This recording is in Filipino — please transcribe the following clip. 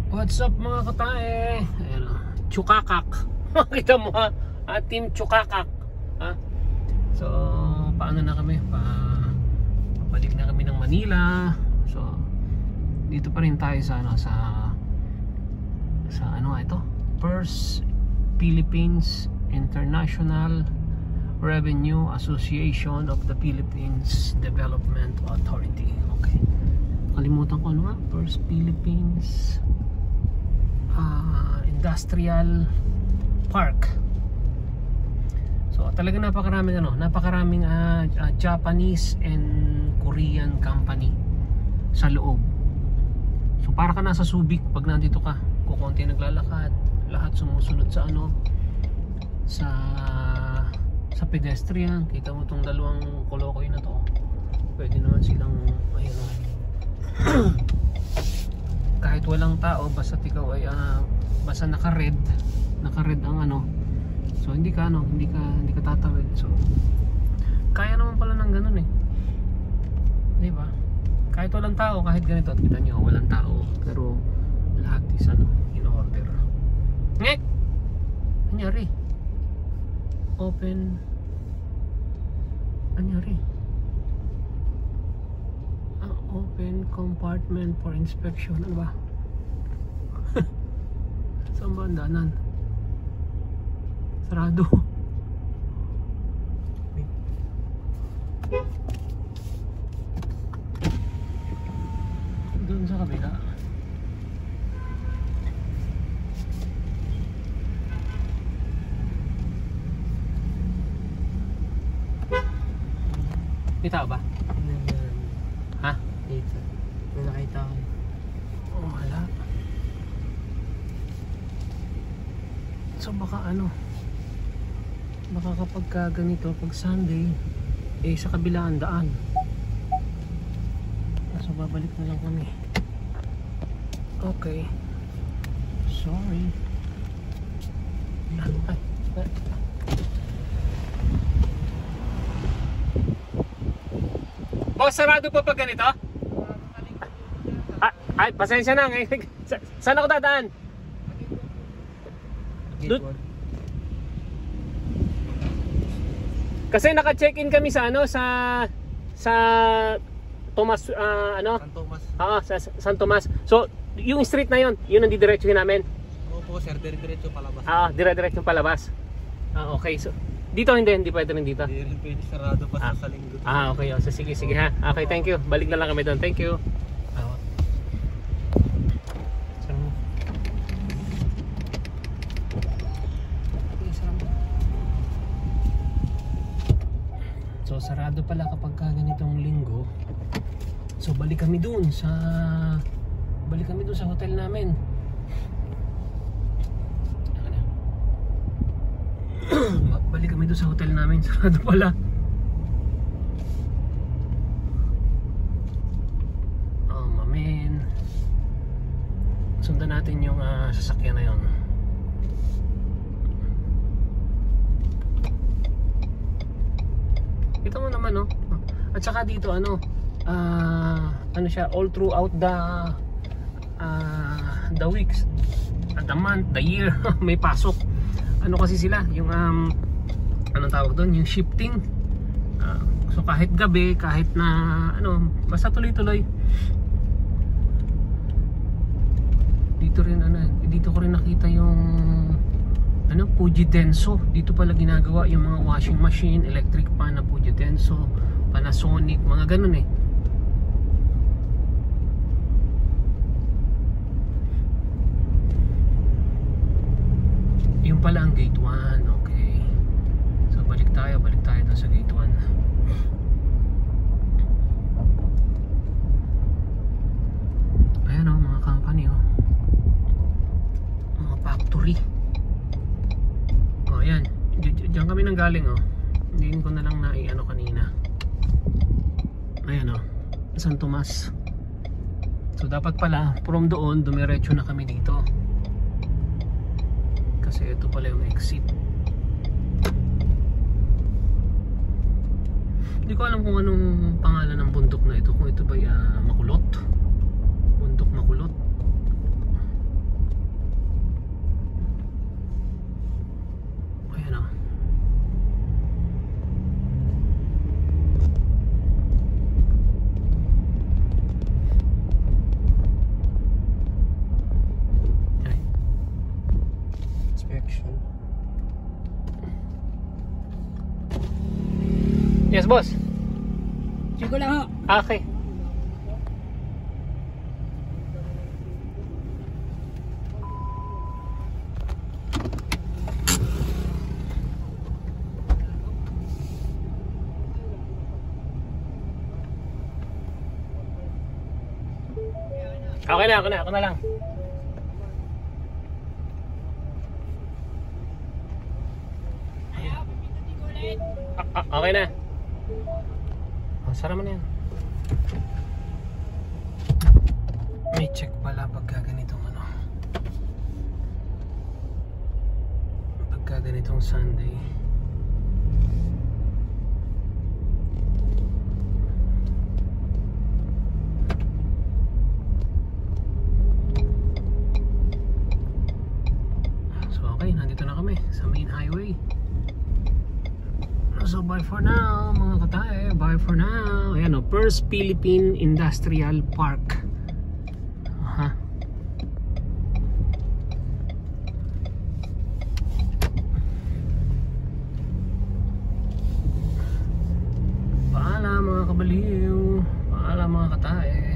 What's up mga katae? Ayan o, Chukakak. Makita mo ha? Team Chukakak ha? So, paano na kami? Papalik na kami ng Manila. So, dito pa rin tayo sa ano nga ito? First Philippines International Revenue Association of the Philippines Development Authority. Okay. Kalimutan ko ano nga? First Philippines Industrial Park. So talaga napakaraming Japanese and Korean company sa loob. So para ka nasa Subic pag nandito ka, kukunti naglalakad, lahat sumusunod sa sa pedestrian. Kita mo tong dalawang kolokoy na to. Pwede naman silang ayun kahit walang tao, basta ikaw ay basta naka-red ang so hindi ka tatawid. So kaya naman pala ng ganun di ba? Kahit walang tao, kahit ganito, kita niyo walang tao, pero lahat is in order. Ngek! Anyari? Open. Anyari? Open compartment for inspection. Ano ba? Saan ba ang daanan? Sarado. Doon sa kabila. May tao ba? Ha? Dito. May nakita ko. Oh, wala. So baka kapag ganito, pag Sunday, sa kabilaan daan. So babalik na lang kami. Okay. Sorry. Boss, sarado pa pag ganito? Ay, pasensya na ngayon. Saan ako dadaan? Kasi naka-check-in kami sa sa Tomas San Tomas. Sa San Tomas. So, yung street na yun ang didiretsuhin namin. Opo sir, dire-diretso palabas. Dire-diretso palabas. Okay. So, dito hindi pwede rin dito. Hindi rin pwede, sarado pa sa linggo. Okay. So, sige ha. Okay, thank you. Balik na lang kami doon. Thank you. So sarado pala kapag ganitong linggo. So balik kami dun sa hotel namin. Balik kami dun sa hotel namin. Sarado pala. Oh mamen. Sundan natin yung sasakyan na yun. Kita mo naman at saka dito siya all throughout the weeks, the month, the year may pasok. Kasi sila yung anong tawag doon, yung shifting. So kahit gabi, kahit na basta tuloy-tuloy. Dito ko rin nakita yung Fuji Denso. Dito pala ginagawa yung mga washing machine, electric pan na Fuji Denso, Panasonic, mga ganun Yung pala ang gate 1. Okay. So balik tayo doon sa gate 1. Ayan mga company mga factory. Ayan, diyan kami nang galing Hindi ko na lang kanina. Ayan San Tomas. So dapat pala from doon dumiretso na kami dito. Kasi ito pala yung exit. Hindi ko alam kung anong pangalan ng bundok na ito. Kung ito ba Makulot. Bundok Makulot. Yes, boss. Sige lang ho. Okay. Ako na lang. Okay na. Sara mo na yan. May check pala pagka ganitong ano. Pagka ganitong Sunday. So okay, nandito na kami sa main highway. So bye for now mga katae, bye for now. Ayan o, First Philippine Industrial Park. Aha. Paalam mga kabaliw, paalam mga katae.